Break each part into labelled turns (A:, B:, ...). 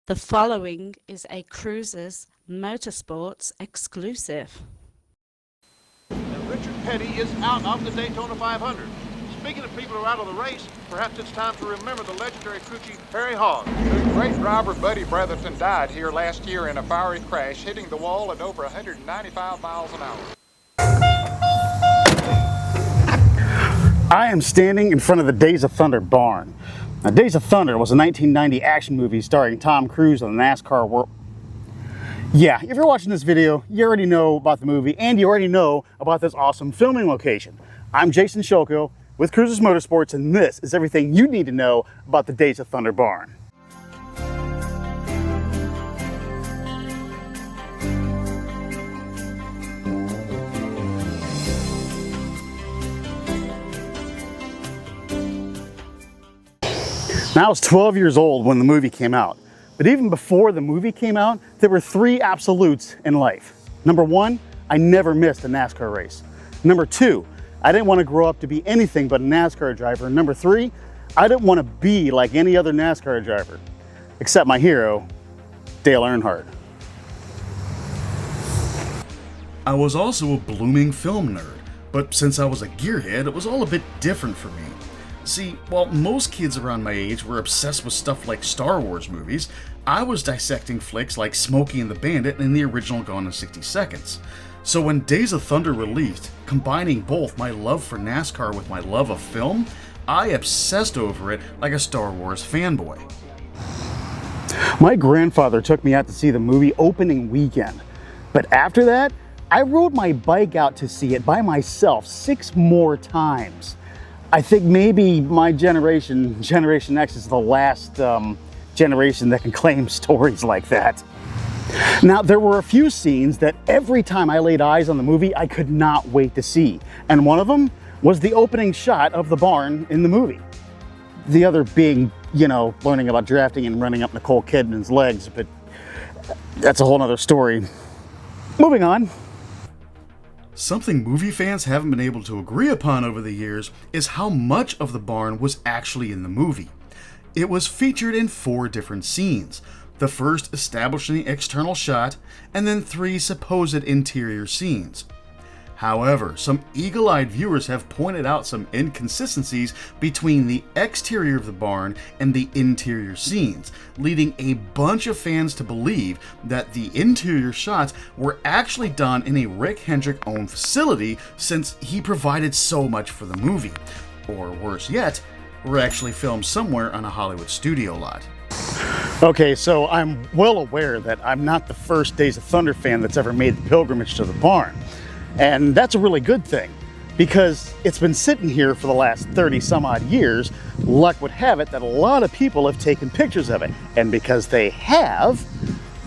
A: The following is a Cruisers Motorsports exclusive.
B: And Richard Petty is out of the Daytona 500. Speaking of people who are out of the race, perhaps it's time to remember the legendary crew chief Harry Hogg.
C: The great driver Buddy Bretherton died here last year in a fiery crash, hitting the wall at over 195 miles an hour.
D: I am standing in front of the Days of Thunder barn. Now, Days of Thunder was a 1990 action movie starring Tom Cruise on the NASCAR world. Yeah, if you're watching this video, you already know about the movie and you already know about this awesome filming location. I'm Jason Shoko with Cruisers Motorsports, and this is everything you need to know about the Days of Thunder barn. Now, I was 12 years old when the movie came out. But even before the movie came out, there were three absolutes in life. Number one, I never missed a NASCAR race. Number two, I didn't want to grow up to be anything but a NASCAR driver. And number three, I didn't want to be like any other NASCAR driver, except my hero, Dale Earnhardt.
E: I was also a blooming film nerd, but since I was a gearhead, it was all a bit different for me. See, while most kids around my age were obsessed with stuff like Star Wars movies, I was dissecting flicks like Smokey and the Bandit and the original Gone in 60 Seconds. So when Days of Thunder released, combining both my love for NASCAR with my love of film, I obsessed over it like a Star Wars fanboy.
D: My grandfather took me out to see the movie opening weekend. But after that, I rode my bike out to see it by myself 6 more times. I think maybe my generation, Generation X, is the last generation that can claim stories like that. Now, there were a few scenes that every time I laid eyes on the movie, I could not wait to see. And one of them was the opening shot of the barn in the movie. The other being, learning about drafting and running up Nicole Kidman's legs, but that's a whole nother story. Moving on.
E: Something movie fans haven't been able to agree upon over the years is how much of the barn was actually in the movie. It was featured in 4 different scenes, the first establishing the external shot, and then 3 supposed interior scenes. However, some eagle-eyed viewers have pointed out some inconsistencies between the exterior of the barn and the interior scenes, leading a bunch of fans to believe that the interior shots were actually done in a Rick Hendrick-owned facility since he provided so much for the movie. Or worse yet, were actually filmed somewhere on a Hollywood studio lot.
D: Okay, so I'm well aware that I'm not the first Days of Thunder fan that's ever made the pilgrimage to the barn. And that's a really good thing, because it's been sitting here for the last 30 some odd years. Luck would have it that a lot of people have taken pictures of it. And because they have,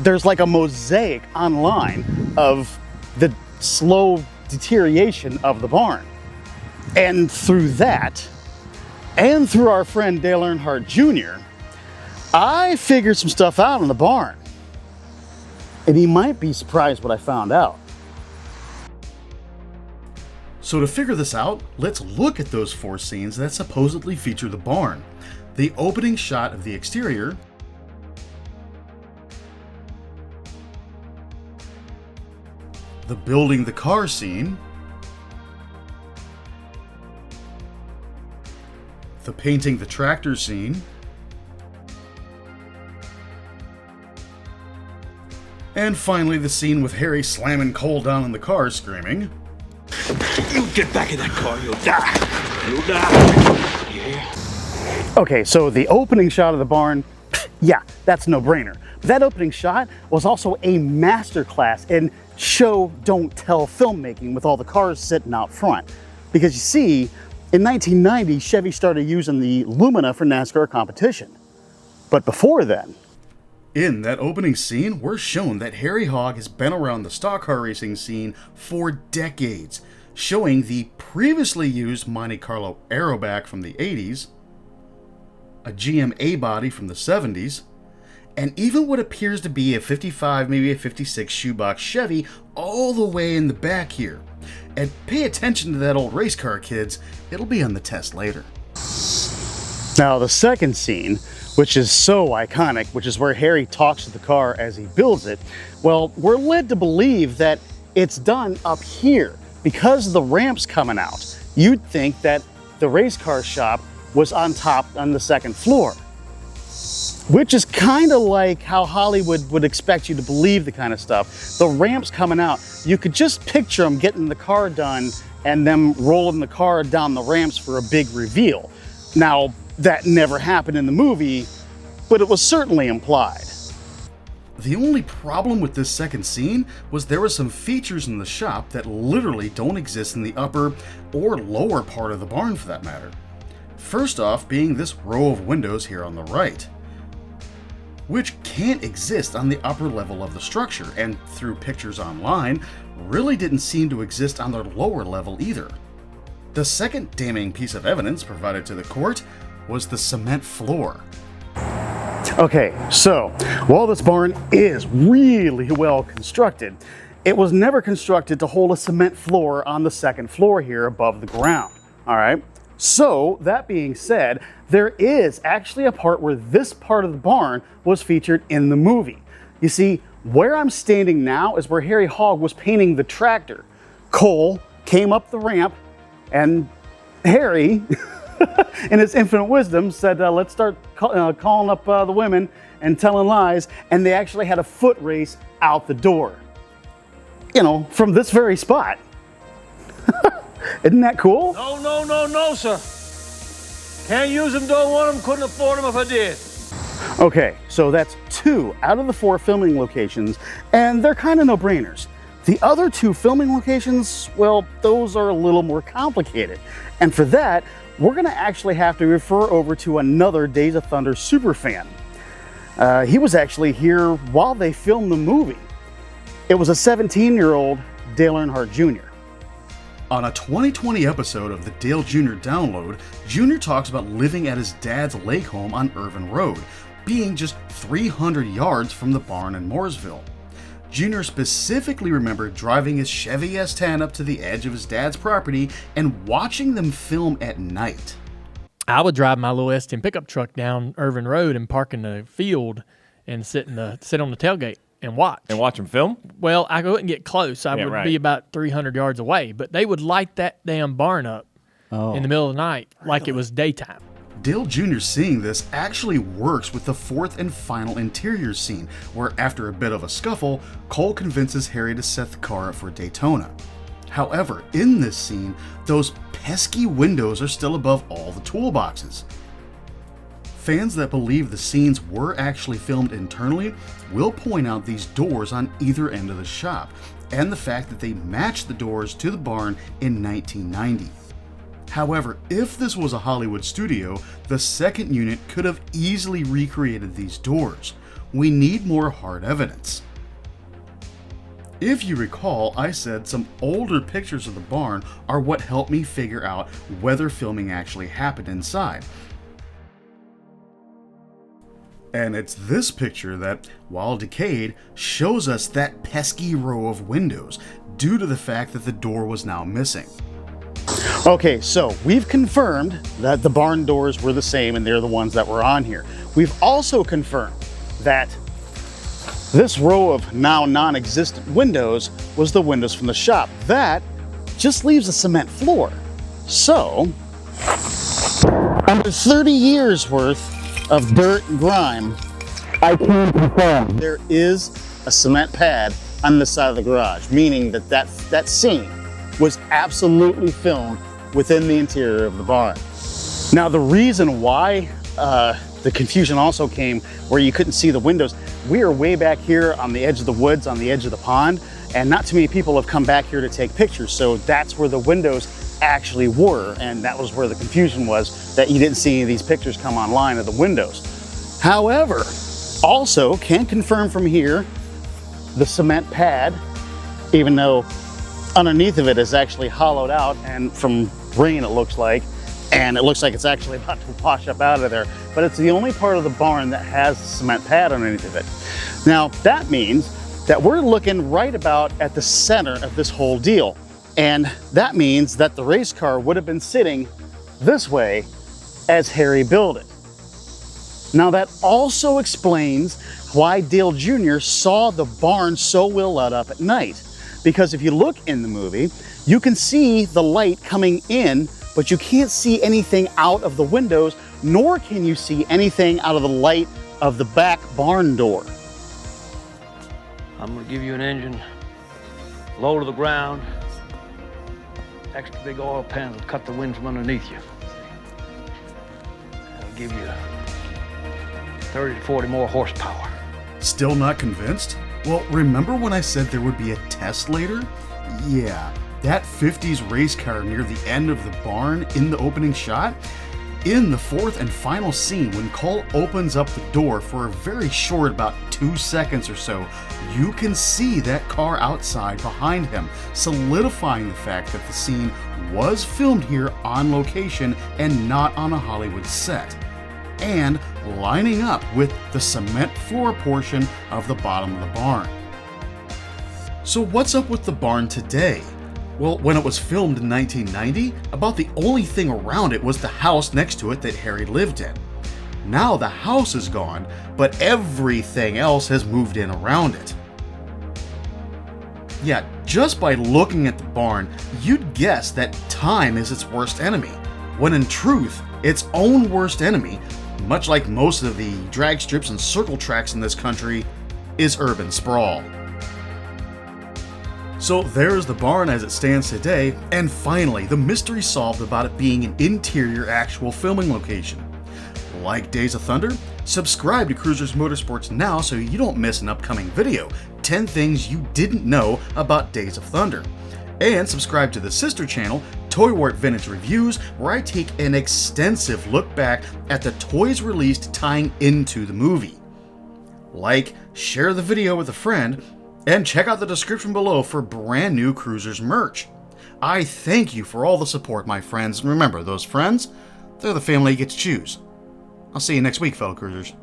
D: there's like a mosaic online of the slow deterioration of the barn. And through that, and through our friend Dale Earnhardt Jr., I figured some stuff out on the barn. And you might be surprised what I found out.
E: So to figure this out, let's look at those 4 scenes that supposedly feature the barn. The opening shot of the exterior, the building the car scene, the painting the tractor scene, and finally the scene with Harry slamming Cole down in the car screaming,
F: You get back in that car, you'll die. You'll die. Yeah.
D: Okay, so the opening shot of the barn, yeah, that's no brainer. But that opening shot was also a masterclass in show, don't tell filmmaking with all the cars sitting out front. Because you see, in 1990, Chevy started using the Lumina for NASCAR competition. But before then,
E: in that opening scene, we're shown that Harry Hogg has been around the stock car racing scene for decades, showing the previously used Monte Carlo Aeroback from the 80s, a GM A-body from the 70s, and even what appears to be a 55, maybe a 56 shoebox Chevy all the way in the back here. And pay attention to that old race car, kids. It'll be on the test later.
D: now the second scene which is so iconic, which is where Harry talks to the car as he builds it, well, we're led to believe that it's done up here because the ramp's coming out. You'd think that the race car shop was on top on the second floor, which is kind of like how Hollywood would expect you to believe the kind of stuff. The ramp's coming out. You could just picture them getting the car done and them rolling the car down the ramps for a big reveal. Now, that never happened in the movie, but it was certainly implied.
E: The only problem with this second scene was there were some features in the shop that literally don't exist in the upper or lower part of the barn for that matter. First off being this row of windows here on the right, which can't exist on the upper level of the structure, and through pictures online, really didn't seem to exist on the lower level either. The second damning piece of evidence provided to the court was the cement floor.
D: Okay, so while this barn is really well constructed, it was never constructed to hold a cement floor on the second floor here above the ground, all right? So, that being said, there is actually a part where this part of the barn was featured in the movie. You see, where I'm standing now is where Harry Hogg was painting the tractor. Cole came up the ramp, and Harry, in his infinite wisdom, said, let's start calling up the women and telling lies, and they actually had a foot race out the door. You know, from this very spot. Isn't that cool?
F: No, sir. Can't use them, don't want them, couldn't afford them if I did.
D: Okay, so that's 2 out of the 4 filming locations, and they're kind of no-brainers. The other 2 filming locations, well, those are a little more complicated. And for that, we're gonna actually have to refer over to another Days of Thunder superfan. He was actually here while they filmed the movie. It was a 17-year-old Dale Earnhardt Jr.
E: On a 2020 episode of the Dale Jr. Download, Jr. talks about living at his dad's lake home on Irvin Road, being just 300 yards from the barn in Mooresville. Jr. specifically remembered driving his Chevy S10 up to the edge of his dad's property and watching them film at night.
G: I would drive my little S10 pickup truck down Irvin Road and park in the field and sit on the tailgate and watch.
H: And watch them film?
G: Well, I wouldn't get close. I
H: Yeah,
G: would
H: right.
G: be about 300 yards away, but they would light that damn barn up in the middle of the night like it was daytime.
E: Dale Jr. seeing this actually works with the 4th and final interior scene, where after a bit of a scuffle, Cole convinces Harry to set the car up for Daytona. However, in this scene, those pesky windows are still above all the toolboxes. Fans that believe the scenes were actually filmed internally will point out these doors on either end of the shop, and the fact that they match the doors to the barn in 1990. However, if this was a Hollywood studio, the second unit could have easily recreated these doors. We need more hard evidence. If you recall, I said some older pictures of the barn are what helped me figure out whether filming actually happened inside. And it's this picture that, while decayed, shows us that pesky row of windows, due to the fact that the door was now missing.
D: Okay, so we've confirmed that the barn doors were the same and they're the ones that were on here. We've also confirmed that this row of now non-existent windows was the windows from the shop. That just leaves a cement floor. So, under 30 years worth of dirt and grime, I can confirm there is a cement pad on the side of the garage, meaning that that scene was absolutely filmed within the interior of the barn. Now, the reason why the confusion also came where you couldn't see the windows, we are way back here on the edge of the woods, on the edge of the pond, and not too many people have come back here to take pictures, so that's where the windows actually were, and that was where the confusion was, that you didn't see any of these pictures come online of the windows. However, also can confirm from here, the cement pad, even though underneath of it is actually hollowed out, and from rain it looks like, and it looks like it's actually about to wash up out of there, but it's the only part of the barn that has the cement pad underneath of it. Now, that means that we're looking right about at the center of this whole deal, and that means that the race car would have been sitting this way as Harry built it. Now that also explains why Dale Jr. saw the barn so well lit up at night. Because if you look in the movie, you can see the light coming in, but you can't see anything out of the windows, nor can you see anything out of the light of the back barn door.
F: I'm gonna give you an engine, low to the ground, extra big oil pans will cut the wind from underneath you. That'll give you 30 to 40 more horsepower.
E: Still not convinced? Well, remember when I said there would be a test later? Yeah, that 50s race car near the end of the barn in the opening shot? In the fourth and final scene, when Cole opens up the door for a very short, about 2 seconds or so, you can see that car outside behind him, solidifying the fact that the scene was filmed here on location and not on a Hollywood set, and lining up with the cement floor portion of the bottom of the barn. So what's up with the barn today? Well, when it was filmed in 1990, about the only thing around it was the house next to it that Harry lived in. Now the house is gone, but everything else has moved in around it. Yeah, just by looking at the barn, you'd guess that time is its worst enemy, when in truth, its own worst enemy, much like most of the drag strips and circle tracks in this country, is urban sprawl. So there's the barn as it stands today, and finally, the mystery solved about it being an interior actual filming location. Like Days of Thunder? Subscribe to Cruisers Motorsports now so you don't miss an upcoming video, 10 things you didn't know about Days of Thunder. And subscribe to the sister channel, Toy Wart Vintage Reviews, where I take an extensive look back at the toys released tying into the movie. Like, share the video with a friend, and check out the description below for brand new Cruisers merch. I thank you for all the support, my friends. Remember, those friends, they're the family you get to choose. I'll see you next week, fellow Cruisers.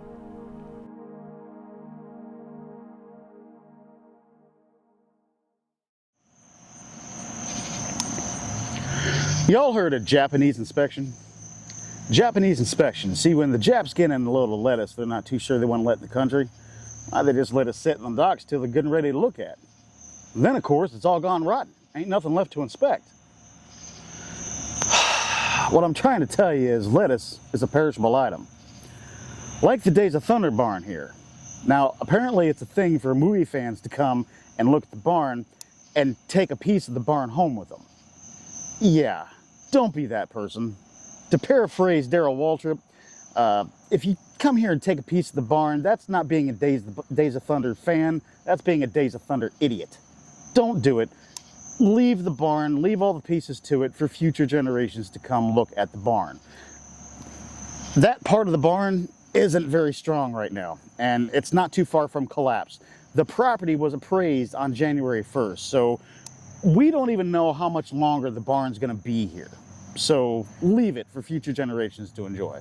D: Y'all heard of Japanese inspection? Japanese inspection. See, when the Japs get in a load of lettuce they're not too sure they want to let in the country, they just let it sit in the docks till they're good and ready to look at. And then, of course, it's all gone rotten. Ain't nothing left to inspect. What I'm trying to tell you is lettuce is a perishable item. Like the Days of Thunder barn here. Now, apparently it's a thing for movie fans to come and look at the barn and take a piece of the barn home with them. Yeah, don't be that person. To paraphrase Darrell Waltrip, if you come here and take a piece of the barn, that's not being a Days of Thunder fan, that's being a Days of Thunder idiot. Don't do it. Leave the barn, leave all the pieces to it for future generations to come look at the barn. That part of the barn isn't very strong right now, and it's not too far from collapse. The property was appraised on January 1st, so we don't even know how much longer the barn's gonna be here. So leave it for future generations to enjoy.